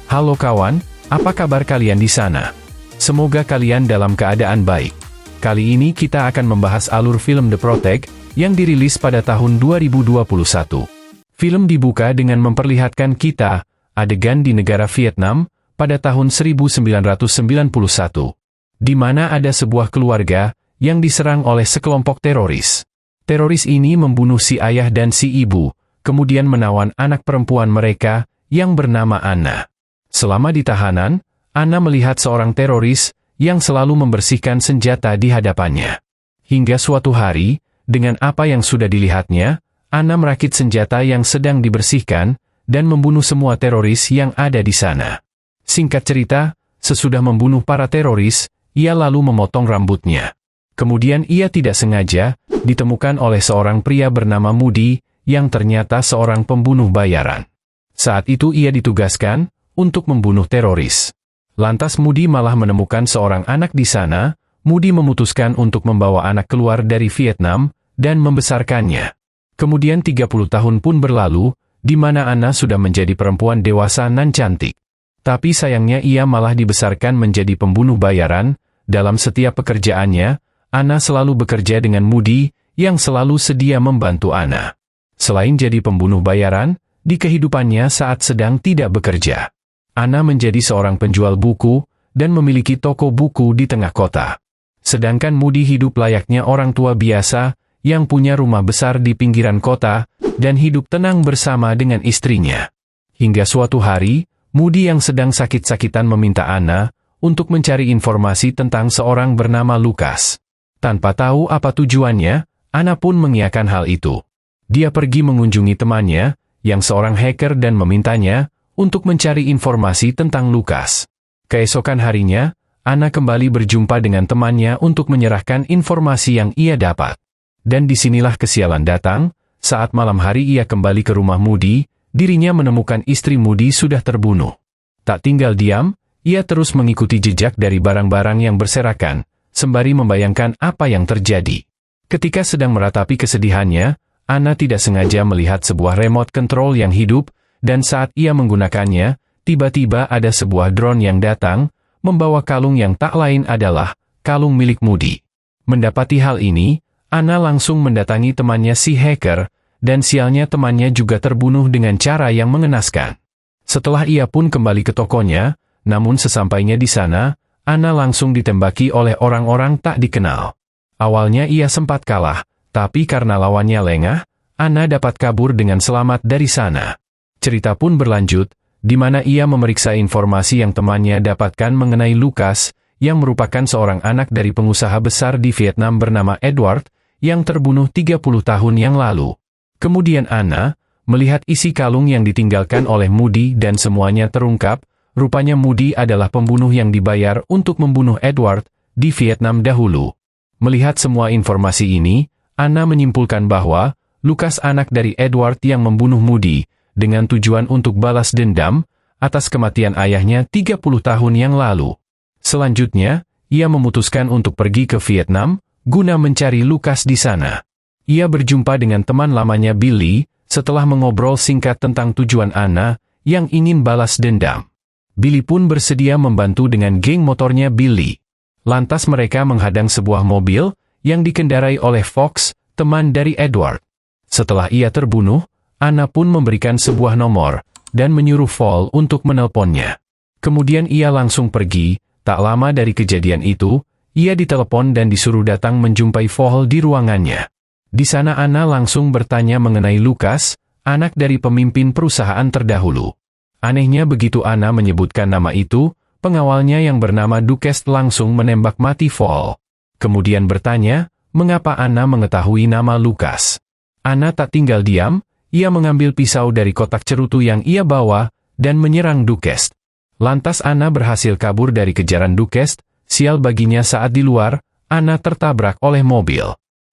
Halo kawan, apa kabar kalian di sana? Semoga kalian dalam keadaan baik. Kali ini kita akan membahas alur film The Protect, yang dirilis pada tahun 2021. Film dibuka dengan memperlihatkan kita, adegan di negara Vietnam, pada tahun 1991. Di mana ada sebuah keluarga, yang diserang oleh sekelompok teroris. Teroris ini membunuh si ayah dan si ibu, kemudian menawan anak perempuan mereka, yang bernama Anna. Selama di tahanan, Anna melihat seorang teroris yang selalu membersihkan senjata di hadapannya. Hingga suatu hari, dengan apa yang sudah dilihatnya, Anna merakit senjata yang sedang dibersihkan dan membunuh semua teroris yang ada di sana. Singkat cerita, sesudah membunuh para teroris, ia lalu memotong rambutnya. Kemudian ia tidak sengaja ditemukan oleh seorang pria bernama Moody yang ternyata seorang pembunuh bayaran. Saat itu ia ditugaskan untuk membunuh teroris. Lantas Moody malah menemukan seorang anak di sana. Moody memutuskan untuk membawa anak keluar dari Vietnam dan membesarkannya. Kemudian 30 tahun pun berlalu, di mana Anna sudah menjadi perempuan dewasa nan cantik. Tapi sayangnya ia malah dibesarkan menjadi pembunuh bayaran. Dalam setiap pekerjaannya, Anna selalu bekerja dengan Moody yang selalu sedia membantu Anna. Selain jadi pembunuh bayaran, di kehidupannya saat sedang tidak bekerja, Anna menjadi seorang penjual buku, dan memiliki toko buku di tengah kota. Sedangkan Moody hidup layaknya orang tua biasa, yang punya rumah besar di pinggiran kota, dan hidup tenang bersama dengan istrinya. Hingga suatu hari, Moody yang sedang sakit-sakitan meminta Anna, untuk mencari informasi tentang seorang bernama Lucas. Tanpa tahu apa tujuannya, Anna pun mengiyakan hal itu. Dia pergi mengunjungi temannya, yang seorang hacker dan memintanya, untuk mencari informasi tentang Lucas. Keesokan harinya, Anna kembali berjumpa dengan temannya untuk menyerahkan informasi yang ia dapat. Dan disinilah kesialan datang, saat malam hari ia kembali ke rumah Moody, dirinya menemukan istri Moody sudah terbunuh. Tak tinggal diam, ia terus mengikuti jejak dari barang-barang yang berserakan, sembari membayangkan apa yang terjadi. Ketika sedang meratapi kesedihannya, Anna tidak sengaja melihat sebuah remote control yang hidup, dan saat ia menggunakannya, tiba-tiba ada sebuah drone yang datang, membawa kalung yang tak lain adalah kalung milik Moody. Mendapati hal ini, Anna langsung mendatangi temannya si hacker, dan sialnya temannya juga terbunuh dengan cara yang mengenaskan. Setelah ia pun kembali ke tokonya, namun sesampainya di sana, Anna langsung ditembaki oleh orang-orang tak dikenal. Awalnya ia sempat kalah, tapi karena lawannya lengah, Anna dapat kabur dengan selamat dari sana. Cerita pun berlanjut, di mana ia memeriksa informasi yang temannya dapatkan mengenai Lucas, yang merupakan seorang anak dari pengusaha besar di Vietnam bernama Edward, yang terbunuh 30 tahun yang lalu. Kemudian Anna melihat isi kalung yang ditinggalkan oleh Moody dan semuanya terungkap, rupanya Moody adalah pembunuh yang dibayar untuk membunuh Edward di Vietnam dahulu. Melihat semua informasi ini, Anna menyimpulkan bahwa Lucas anak dari Edward yang membunuh Moody, dengan tujuan untuk balas dendam atas kematian ayahnya 30 tahun yang lalu. Selanjutnya, ia memutuskan untuk pergi ke Vietnam, guna mencari Lucas di sana. Ia berjumpa dengan teman lamanya Billy, setelah mengobrol singkat tentang tujuan Anna, yang ingin balas dendam. Billy pun bersedia membantu dengan geng motornya Billy. Lantas mereka menghadang sebuah mobil, yang dikendarai oleh Fox, teman dari Edward. Setelah ia terbunuh, Anna pun memberikan sebuah nomor, dan menyuruh Fall untuk menelponnya. Kemudian ia langsung pergi. Tak lama dari kejadian itu, ia ditelepon dan disuruh datang menjumpai Fall di ruangannya. Di sana Anna langsung bertanya mengenai Lucas, anak dari pemimpin perusahaan terdahulu. Anehnya begitu Anna menyebutkan nama itu, pengawalnya yang bernama Duquesne langsung menembak mati Fall. Kemudian bertanya, mengapa Anna mengetahui nama Lucas. Anna tak tinggal diam, ia mengambil pisau dari kotak cerutu yang ia bawa, dan menyerang Duquesne. Lantas Anna berhasil kabur dari kejaran Duquesne, sial baginya saat di luar, Anna tertabrak oleh mobil.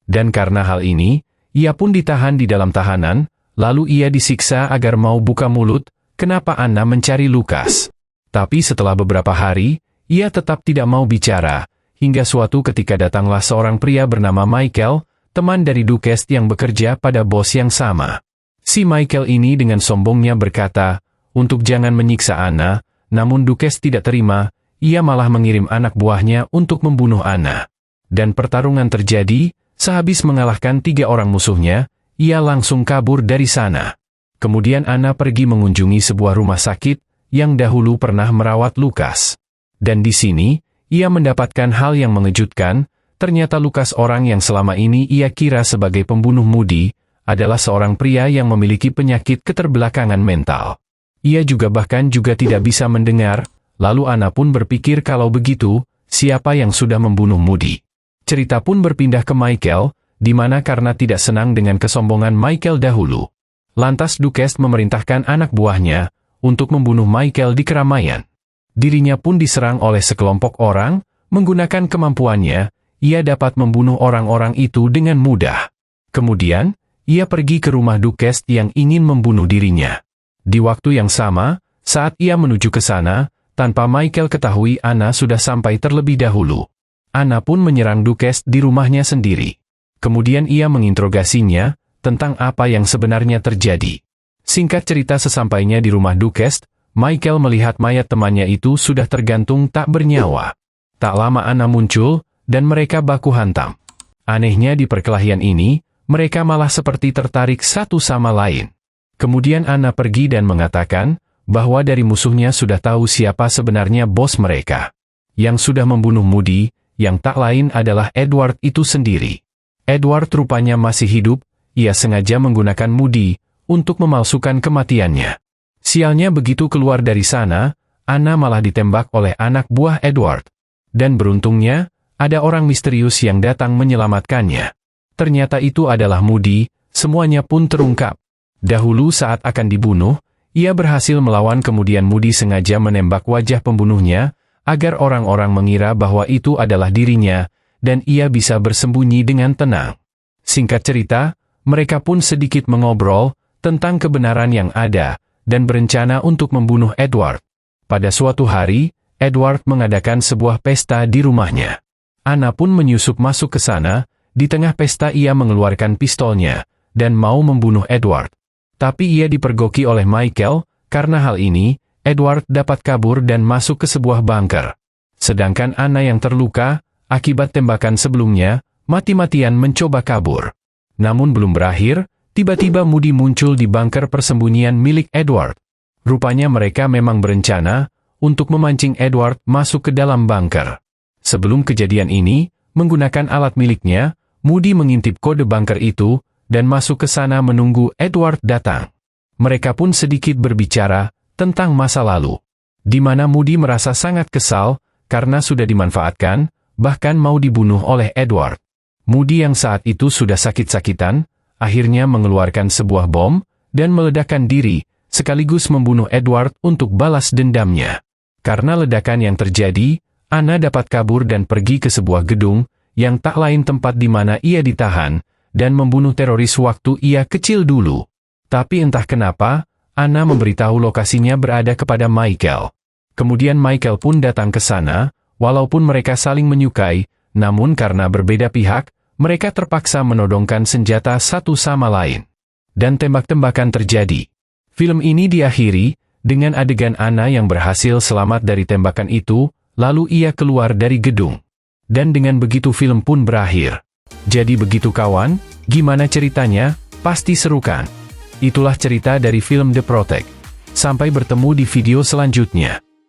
Dan karena hal ini, ia pun ditahan di dalam tahanan, lalu ia disiksa agar mau buka mulut, kenapa Anna mencari Lucas. Tapi setelah beberapa hari, ia tetap tidak mau bicara, hingga suatu ketika datanglah seorang pria bernama Michael, teman dari Duquesne yang bekerja pada bos yang sama. Si Michael ini dengan sombongnya berkata, untuk jangan menyiksa Anna, Namun Dukes tidak terima, ia malah mengirim anak buahnya untuk membunuh Anna. Dan pertarungan terjadi, sehabis mengalahkan 3 orang musuhnya, ia langsung kabur dari sana. Kemudian Anna pergi mengunjungi sebuah rumah sakit yang dahulu pernah merawat Lukas. Dan di sini, ia mendapatkan hal yang mengejutkan, ternyata Lukas orang yang selama ini ia kira sebagai pembunuh Moody, adalah seorang pria yang memiliki penyakit keterbelakangan mental. Ia juga bahkan tidak bisa mendengar, lalu Anna pun berpikir kalau begitu, siapa yang sudah membunuh Moody. Cerita pun berpindah ke Michael, di mana karena tidak senang dengan kesombongan Michael dahulu. Lantas Dukes memerintahkan anak buahnya untuk membunuh Michael di keramaian. Dirinya pun diserang oleh sekelompok orang, menggunakan kemampuannya, ia dapat membunuh orang-orang itu dengan mudah. Kemudian, ia pergi ke rumah Dukes yang ingin membunuh dirinya. Di waktu yang sama, saat ia menuju ke sana, tanpa Michael ketahui Anna sudah sampai terlebih dahulu. Anna pun menyerang Dukes di rumahnya sendiri. Kemudian ia menginterogasinya tentang apa yang sebenarnya terjadi. Singkat cerita sesampainya di rumah Dukes, Michael melihat mayat temannya itu sudah tergantung tak bernyawa. Tak lama Anna muncul, dan mereka baku hantam. Anehnya di perkelahian ini, mereka malah seperti tertarik satu sama lain. Kemudian Anna pergi dan mengatakan bahwa dari musuhnya sudah tahu siapa sebenarnya bos mereka. Yang sudah membunuh Moody, yang tak lain adalah Edward itu sendiri. Edward rupanya masih hidup, ia sengaja menggunakan Moody untuk memalsukan kematiannya. Sialnya begitu keluar dari sana, Anna malah ditembak oleh anak buah Edward. Dan beruntungnya, ada orang misterius yang datang menyelamatkannya. Ternyata itu adalah Moody, semuanya pun terungkap. Dahulu saat akan dibunuh, ia berhasil melawan kemudian Moody sengaja menembak wajah pembunuhnya, agar orang-orang mengira bahwa itu adalah dirinya, dan ia bisa bersembunyi dengan tenang. Singkat cerita, mereka pun sedikit mengobrol tentang kebenaran yang ada, dan berencana untuk membunuh Edward. Pada suatu hari, Edward mengadakan sebuah pesta di rumahnya. Anna pun menyusup masuk ke sana, di tengah pesta ia mengeluarkan pistolnya, dan mau membunuh Edward. Tapi ia dipergoki oleh Michael, karena hal ini, Edward dapat kabur dan masuk ke sebuah bunker. Sedangkan Anna yang terluka, akibat tembakan sebelumnya, mati-matian mencoba kabur. Namun belum berakhir, tiba-tiba Moody muncul di bunker persembunyian milik Edward. Rupanya mereka memang berencana untuk memancing Edward masuk ke dalam bunker. Sebelum kejadian ini, menggunakan alat miliknya, Moody mengintip kode bunker itu, dan masuk ke sana menunggu Edward datang. Mereka pun sedikit berbicara tentang masa lalu, di mana Moody merasa sangat kesal, karena sudah dimanfaatkan, bahkan mau dibunuh oleh Edward. Moody yang saat itu sudah sakit-sakitan, akhirnya mengeluarkan sebuah bom, dan meledakkan diri, sekaligus membunuh Edward untuk balas dendamnya. Karena ledakan yang terjadi, Anna dapat kabur dan pergi ke sebuah gedung, yang tak lain tempat di mana ia ditahan, dan membunuh teroris waktu ia kecil dulu. Tapi entah kenapa, Anna memberitahu lokasinya berada kepada Michael. Kemudian Michael pun datang ke sana, walaupun mereka saling menyukai, namun karena berbeda pihak, mereka terpaksa menodongkan senjata satu sama lain. Dan tembak-tembakan terjadi. Film ini diakhiri, dengan adegan Anna yang berhasil selamat dari tembakan itu, lalu ia keluar dari gedung. Dan dengan begitu film pun berakhir. Jadi begitu kawan, gimana ceritanya? Pasti seru kan? Itulah cerita dari film The Protect. Sampai bertemu di video selanjutnya.